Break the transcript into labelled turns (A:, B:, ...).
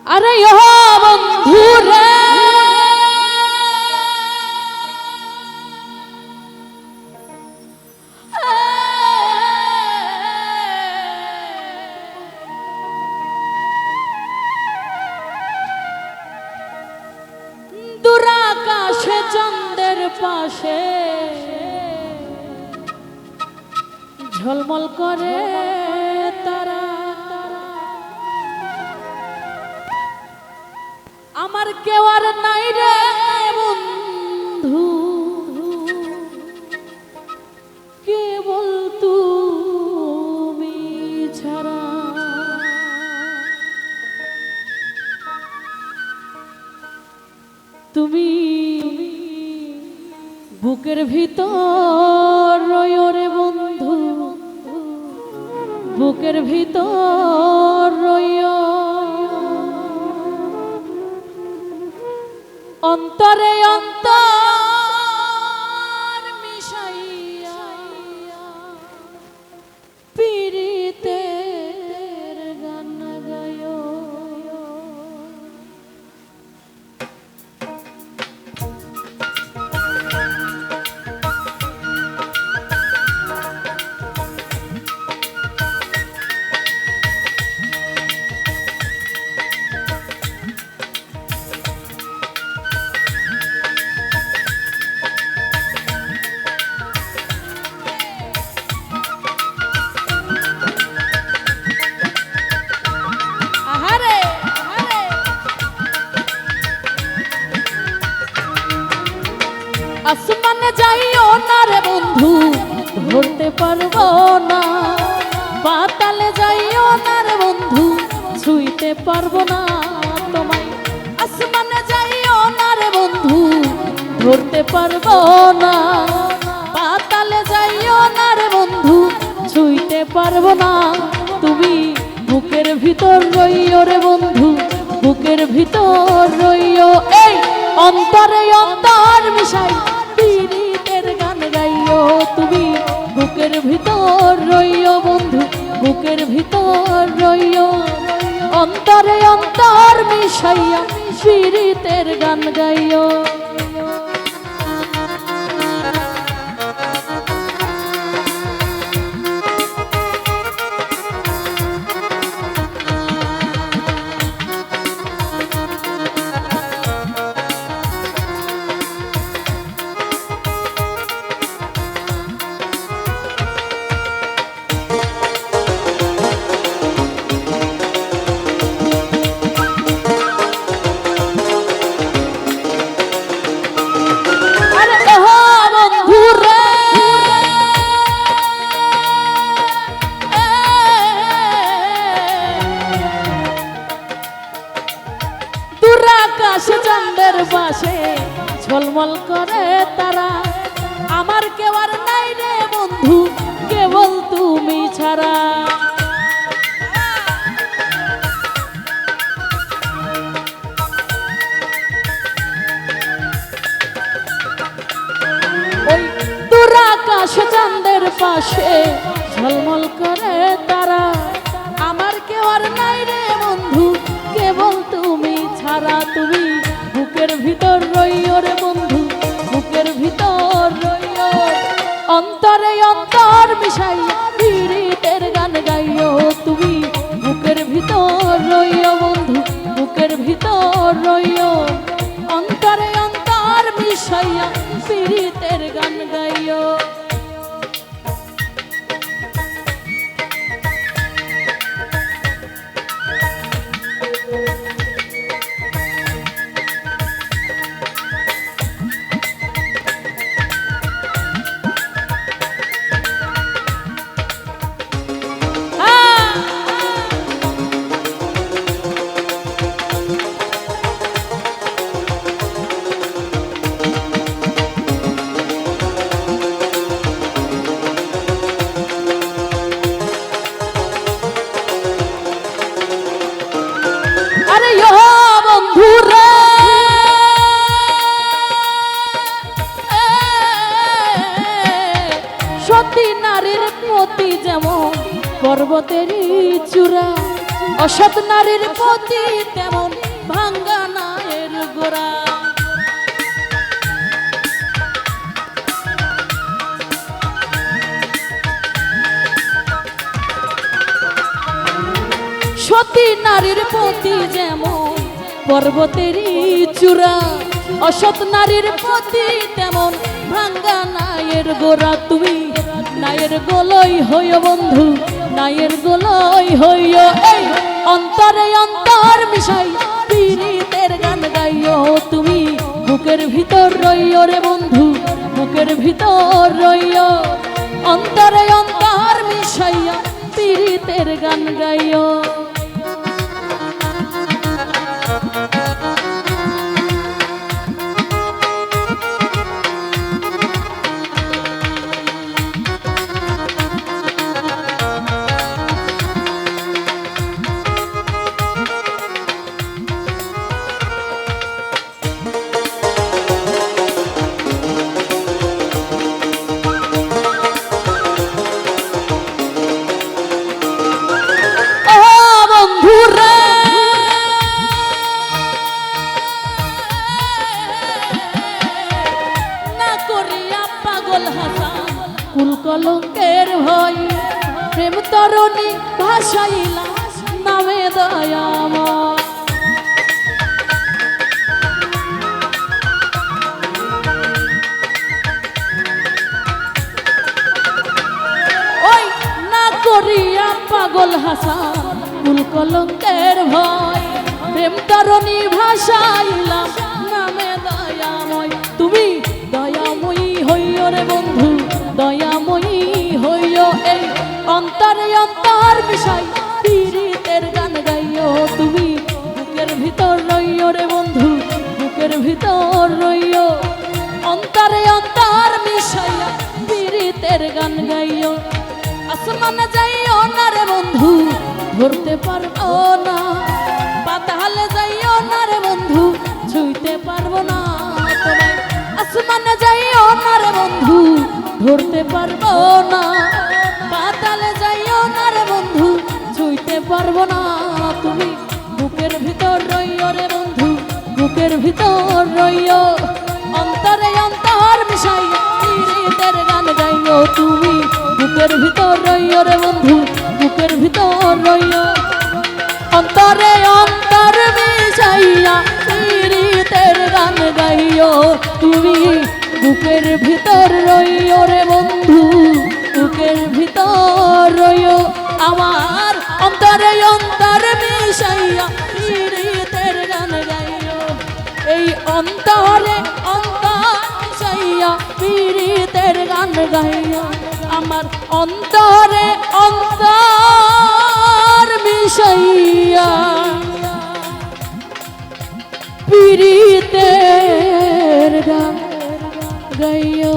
A: আরে ও বন্ধু রে দূরাকাশে চন্দ্রের পাশে ঝলমল করে তারা, আমার কেউ আর নাই রে বন্ধু, কেবল তুমি ছাড়া। তুমি বুকের ভিতর রয়ো রে বন্ধু, বুকের ভিতর রয়ো, অন্তরে অন্তর মিশাইয়া পীড়িতের গান গায়ো। আসমানে যাইও না রে বন্ধু, ধরতে পারবো না। পাতালে যাইও না রে বন্ধু, ছুঁইতে পারবো না তোমায়। আসমানে যাইও না রে বন্ধু, ধরতে পারবো না। পাতালে যাইও না রে বন্ধু, ছুঁইতে পারবো না। তুমি বুকের ভিতর রইও রে বন্ধু, বুকের ভিতর রইও। এই অন্তরে অন্তর মিশাই পীড়িতের গান গাইও। তুমি বুকের ভিতর রইও বন্ধু, বুকের ভিতর রইও। অন্তরে অন্তর মিশাইয়া পীড়িতের গান গাইও। আকাশে চন্দ্রের পাশে ঝলমল করে তারা, আমার কেউ আর নাই রে বন্ধু, কেবল তুমি ছাড়া। ওই দূরাকাশে চন্দ্রের পাশে ঝলমল করে তারা, আমার কেউ আর নাই রে বন্ধু, কেবল তুমি ছাড়া। তুমি বুকের ভিতর রইও রে বন্ধু, বুকের ভিতর রইও। অন্তরে অন্তর মিশাইয়া পীড়িতের গান গাইও। তুমি বুকের ভিতর রইও বন্ধু, বুকের ভিতর রইও। অন্তরে অন্তর মিশাইয়া পীড়িতের গান গাইও। সতী নারীর পতি যেমন পর্বতেরই চূড়া, অসৎ নারীর পতি তেমন নারীর প্রতি যেমন পর্বতেরই চূড়া, অসৎ নারীর প্রতি তেমন ভাঙ্গা নায়ের গোড়া। তুমি নায়ের গোলই হইও বন্ধু, নায়ের গোলই হইও। এই অন্তরে অন্তর মিশাই পীড়িতের গান গাইও। তুমি বুকের ভিতর রইও রে বন্ধু, বুকের ভিতর রইও। অন্তরে অন্তর মিশাইয়া পীড়িতের গান গাইও। কলঙ্কের ভয় প্রেম তরণী ভাসাইলা নামে দয়াময়। ওই না করিয়া পাগল হাসান কুল কলঙ্কের ভয় প্রেম তরণী ভাসাইলা নামে দয়াময়। তুমি দয়াময়ী হইও রে বন্ধু, দয়াময়ী হইও। এই অন্তরে অন্তর মিশাই পীড়িতের গান গাইও। তুমি বুকের ভিতর রইও রে বন্ধু, বুকের ভিতর রইও। অন্তরে অন্তর মিশাইয়া পীড়িতের গান গাইও। আসমানে যাইও না রে বন্ধু, ধরতে পারবো না। পাতালে যাইও না রে বন্ধু, ছুঁইতে পারবো না তোমায়। আসমানে যাইও না রে বন্ধু, ধরতে পারবো না। পাতালে যাইও না রে বন্ধু, ছুঁইতে পারবো না। তুমি বুকের ভিতর রইও রে বন্ধু, বুকের ভিতর রইও। অন্তরে অন্তর মিশাই পীড়িতের গান গাইও। তুমি বুকের ভিতর রইও রে বন্ধু, বুকের ভিতর রইও। অন্তরে অন্তর মিশাইয়া পীড়িতের গান গাইও। তুমি বুকের ভিতর রইও রে বন্ধু, বুকের ভিতর রইও। আমার অন্তরে অন্তর মিশাইয়া পীড়িতের গান গাইও। এই অন্তরে অন্তর মিশাইয়া পীড়িতের গান গাইও। আমার অন্তরে অন্তর মিশাইয়া পীড়িতের গান গাইও।